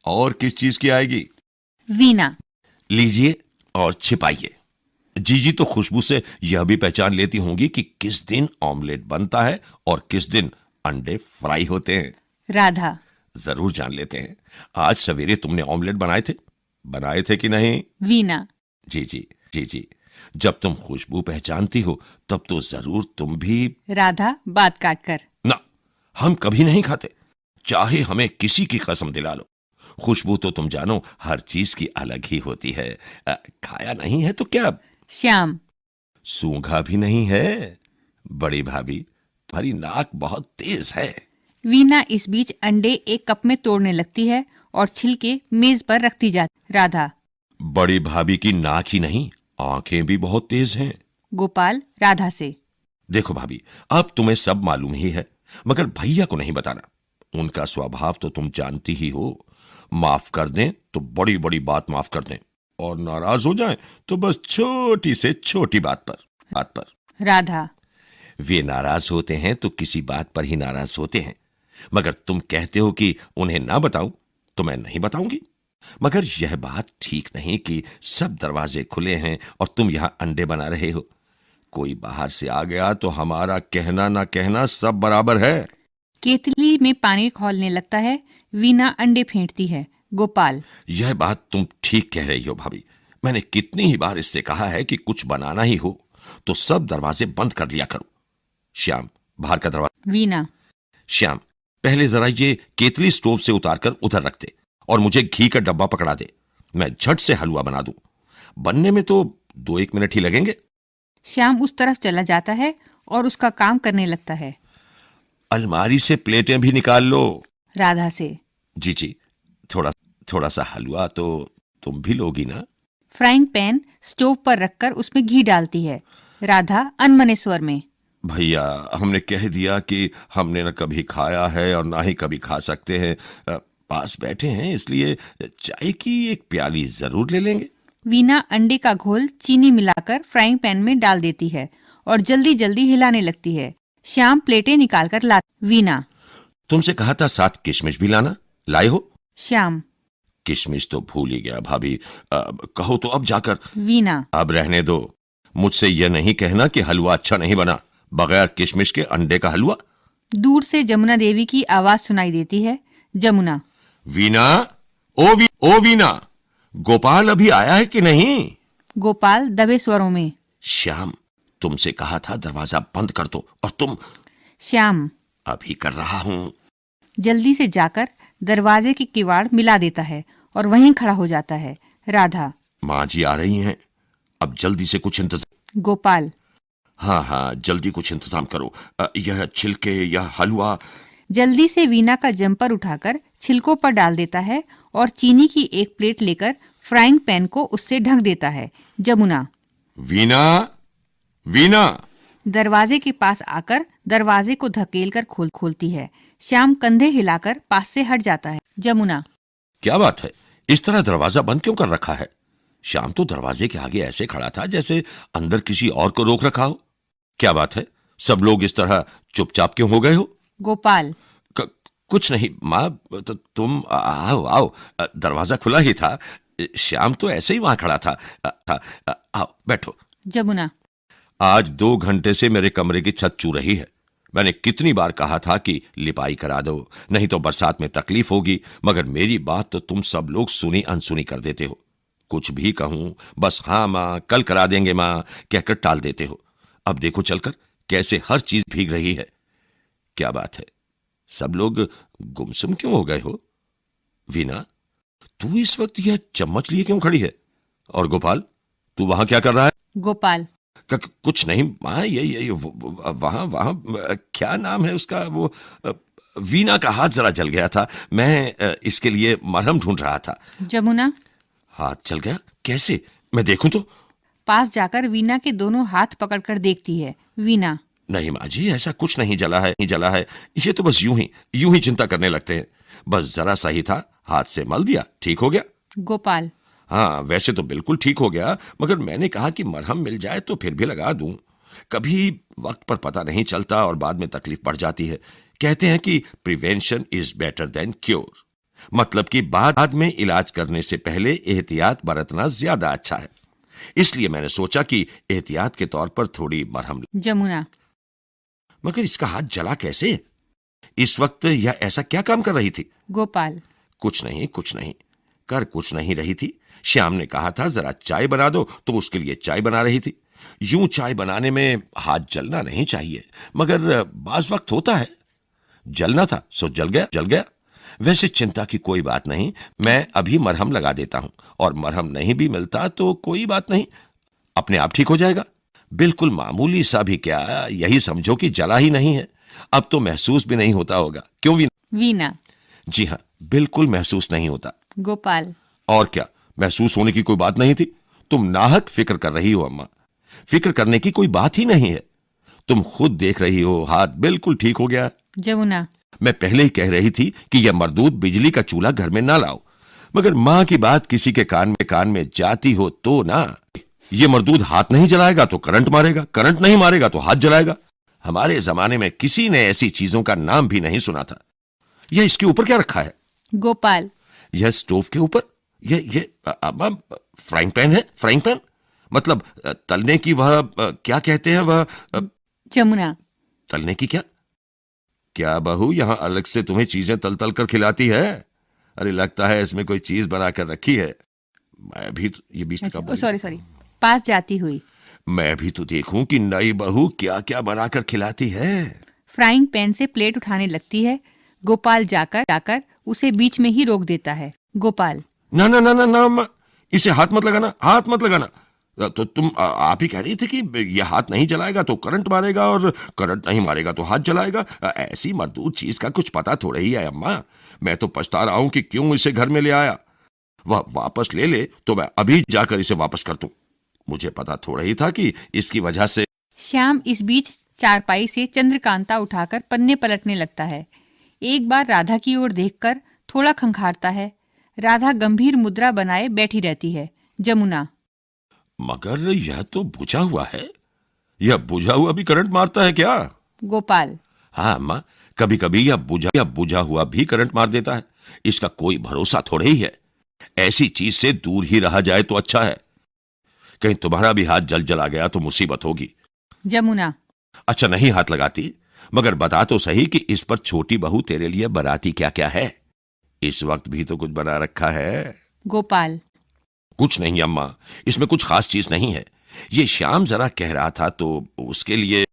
और किस चीज की आएगी? वीना। लीजिए और छिपाइए। जीजी तो खुशबू से यह भी पहचान लेती होंगी कि किस दिन ऑमलेट बनता है और किस दिन अंडे फ्राई होते हैं। राधा। जरूर जान लेते हैं। आज सवेरे तुमने ऑमलेट बनाए थे कि नहीं? वीना। जी जी, जी जी। जब तुम खुशबू पहचानती हो तब तो जरूर तुम भी। राधा बात काट कर। ना, हम कभी नहीं खाते, चाहे हमें किसी की कसम दिला लो। खुशबू तो तुम जानो हर चीज की अलग ही होती है। खाया नहीं है तो क्या? श्याम। सूंघा भी नहीं है। बड़ी भाभी, तुम्हारी नाक बहुत तेज है। वीना इस बीच अंडे एक कप में तोड़ने लगती है और छिलके मेज पर रखती जाती। राधा। बड़ी भाभी की नाक ही नहीं, आंखें भी बहुत तेज हैं। गोपाल राधा से। देखो भाभी, अब तुम्हें सब मालूम ही है, मगर भैया को नहीं बताना। उनका स्वभाव तो तुम जानती ही हो। माफ कर दें तो बड़ी बड़ी बात माफ कर दें, और नाराज हो जाएं तो बस छोटी से छोटी बात पर। राधा। वे नाराज होते हैं तो किसी बात पर ही नाराज होते हैं। मगर तुम कहते हो कि उन्हें ना बताऊं, तो मैं नहीं बताऊंगी। मगर यह बात ठीक नहीं कि सब दरवाजे खुले हैं और तुम यहां अंडे बना रहे हो। कोई बाहर से आ गया तो हमारा कहना ना कहना सब बराबर है। केतली में पानी खौलने लगता है। वीना अंडे फेंटती है। गोपाल। यह बात तुम ठीक कह रही हो भाभी। मैंने कितनी ही बार इससे कहा है कि कुछ बनाना ही हो तो सब दरवाजे बंद कर लिया करो। श्याम, बाहर का दरवाजा। वीना। श्याम, पहले जरा ये केतली स्टोव से उतारकर उधर रख दे और मुझे घी का डब्बा पकड़ा दे। मैं झट से हलवा बना दूं। बनने में तो 2-1 मिनट ही लगेंगे। श्याम उस तरफ चला जाता है और उसका काम करने लगता है। अलमारी से प्लेटें भी निकाल लो। राधा से। जी जी, थोड़ा थोड़ा सा हलवा तो तुम भी लोगी ना? फ्राइंग पैन स्टोव पर रखकर उसमें घी डालती है। राधा अनमने स्वर में। भैया, हमने कह दिया कि हमने न कभी खाया है और ना ही कभी खा सकते हैं। पास बैठे हैं इसलिए चाय की एक प्याली जरूर ले लेंगे। वीना अंडे का घोल चीनी मिलाकर फ्राइंग पैन में डाल देती है और जल्दी जल्दी हिलाने लगती है। श्याम प्लेटें निकालकर ला। वीना। तुमसे कहा था साथ किशमिश भी लाना, लाए हो? श्याम। किशमिश तो भूल ही गया भाभी। कहो तो अब जाकर। वीना। अब रहने दो। मुझसे यह नहीं कहना कि हलवा अच्छा नहीं बना, बगैर किशमिश के अंडे का हलवा। दूर से जमुना देवी की आवाज सुनाई देती है। जमुना। वीना, ओ वीना, गोपाल अभी आया है कि नहीं? गोपाल दबे स्वरों में। श्याम, तुमसे कहा था दरवाजा बंद कर दो और तुम। श्याम। अभी कर रहा हूं। जल्दी से जाकर दरवाजे की किवाड़ मिला देता है और वहीं खड़ा हो जाता है। राधा। माँ जी आ रही हैं, अब जल्दी से कुछ इंतजाम। गोपाल। हाँ हाँ, जल्दी कुछ इंतजाम करो। यह छिलके, यह हलवा। जल्दी से वीना का जंपर उठाकर छिलकों पर डाल देता है और चीनी की एक प्लेट लेकर फ्राइंग पैन को उससे ढक देता है। जमुना। वीना, वीना। दरवाजे के पास आकर दरवाजे को धकेलकर खोलती है। श्याम कंधे हिलाकर पास से हट जाता है। जमुना। क्या बात है, इस तरह दरवाजा बंद क्यों कर रखा है? श्याम तो दरवाजे के आगे ऐसे खड़ा था जैसे अंदर किसी और को रोक रखा हो। क्या बात है, सब लोग इस तरह चुपचाप क्यों हो गए हो? गोपाल। कुछ नहीं माँ, तो तुम आओ आओ, दरवाजा खुला ही था। श्याम तो ऐसे ही वहां खड़ा था। आओ बैठो। जमुना। आज 2 घंटे से मेरे कमरे की छत चू रही है। मैंने कितनी बार कहा था कि लिपाई करा दो, नहीं तो बरसात में तकलीफ होगी, मगर मेरी बात तो तुम सब लोग सुनी अनसुनी कर देते हो। कुछ भी कहूं बस हाँ माँ, कल करा देंगे माँ कहकर टाल देते हो। अब देखो चलकर कैसे हर चीज भीग रही है। क्या बात है, सब लोग गुमसुम क्यों हो गए हो? वीना, तू इस वक्त यह चम्मच लिए क्यों खड़ी है? और गोपाल, तू वहां क्या कर रहा है? गोपाल। कुछ नहीं माँ, ये वहां वहां क्या नाम है उसका, वो वीना का हाथ जरा जल गया था, मैं इसके लिए मरहम ढूंढ रहा था। जमुना। हाथ जल गया? कैसे, मैं देखूं तो? पास जाकर वीना के दोनों हाथ पकड़कर देखती है। वीना। नहीं माँ जी, ऐसा कुछ नहीं जला है, ये तो बस यूं ही चिंता करने लगते हैं। बस जरा सा ही था, हाथ से मल दिया, ठीक हो गया। गोपाल। हाँ, वैसे तो बिल्कुल ठीक हो गया, मगर मैंने कहा कि मरहम मिल जाए तो फिर भी लगा दूं। कभी वक्त पर पता नहीं चलता और बाद में तकलीफ बढ़ जाती है। कहते हैं कि prevention is better than cure. मतलब कि बाद में इलाज करने से पहले एहतियात बरतना ज्यादा अच्छा है। इसलिए मैंने सोचा कि एहतियात के तौर पर थोड़ी मरहम। जमुना। मगर इसका हाथ जला कैसे? इस वक्त यह ऐसा क्या काम कर रही थी? गोपाल। कुछ नहीं, कुछ नहीं, कर कुछ नहीं रही थी। श्याम ने कहा था जरा चाय बना दो, तो उसके लिए चाय बना रही थी। यूं चाय बनाने में हाथ जलना नहीं चाहिए, मगर बाज वक्त होता है। जलना था सो जल गया, जल गया। वैसे चिंता की कोई बात नहीं, मैं अभी मरहम लगा देता हूं, और मरहम नहीं भी मिलता तो कोई बात नहीं, अपने आप ठीक हो जाएगा। बिल्कुल मामूली सा भी क्या, यही समझो कि जला ही नहीं है। अब तो महसूस भी नहीं होता होगा, क्यों वीना? वीना। जी हां, बिल्कुल महसूस नहीं होता। गोपाल। और क्या, महसूस होने की कोई बात नहीं थी। तुम नाहक फिक्र कर रही हो अम्मा। फिक्र करने की कोई बात ही नहीं है। तुम खुद देख रही हो, हाथ बिल्कुल ठीक हो गया। जमुना। मैं पहले ही कह रही थी कि यह मरदूद बिजली का चूल्हा घर में ना लाओ, मगर मां की बात किसी के कान में जाती हो तो ना। ये मरदूद हाथ नहीं जलाएगा तो करंट मारेगा, करंट नहीं मारेगा तो हाथ जलाएगा। हमारे जमाने में किसी ने ऐसी चीजों का नाम भी नहीं सुना था। यह इसके ऊपर क्या रखा है? गोपाल। यह स्टोव के ऊपर ये फ्राइंग पैन है। फ्राइंग पैन मतलब तलने की वह क्या कहते हैं वह जमुना। तलने की क्या? क्या बहू यहां अलग से तुम्हें चीजें तल तल कर खिलाती है? अरे लगता है इसमें कोई चीज बना कर रखी है। मैं भी तो ये बीच अच्छा, का सॉरी, पास जाती हुई। मैं भी तो देखूं कि नई बहू क्या क्या बनाकर खिलाती है। फ्राइंग पैन से प्लेट उठाने लगती है। गोपाल जाकर उसे बीच में ही रोक देता है। गोपाल। ना ना ना ना ना अम्मा, इसे हाथ मत लगाना, हाथ मत लगाना। तो तुम आप ही कह रही थी कि यह हाथ नहीं जलाएगा तो करंट मारेगा, और करंट नहीं मारेगा तो हाथ जलाएगा। ऐसी मरदूद चीज का कुछ पता थोड़ा ही है अम्मा। मैं तो पछता रहा हूं कि क्यों इसे घर में ले आया। वह वापस ले ले तो मैं अभी जाकर इसे वापस कर दूं। मुझे पता थोड़ा ही था कि इसकी वजह से। श्याम इस बीच चारपाई से चंद्रकांता उठाकर पन्ने पलटने लगता है। एक बार राधा की ओर देखकर थोड़ा खंखारता है। राधा गंभीर मुद्रा बनाए बैठी रहती है। जमुना। मगर यह तो बुझा हुआ है। यह बुझा हुआ भी करंट मारता है क्या? गोपाल। हाँ अम्मा, कभी कभी यह बुझा हुआ भी करंट मार देता है। इसका कोई भरोसा थोड़े ही है। ऐसी चीज से दूर ही रहा जाए तो अच्छा है। कहीं तुम्हारा भी हाथ जल जला गया तो मुसीबत होगी। जमुना। अच्छा नहीं हाथ लगाती, मगर बता तो सही कि इस पर छोटी बहू तेरे लिए बनाती क्या क्या है। इस वक्त भी तो कुछ बना रखा है। गोपाल। कुछ नहीं अम्मा, इसमें कुछ खास चीज नहीं है। ये श्याम जरा कह रहा था तो उसके लिए।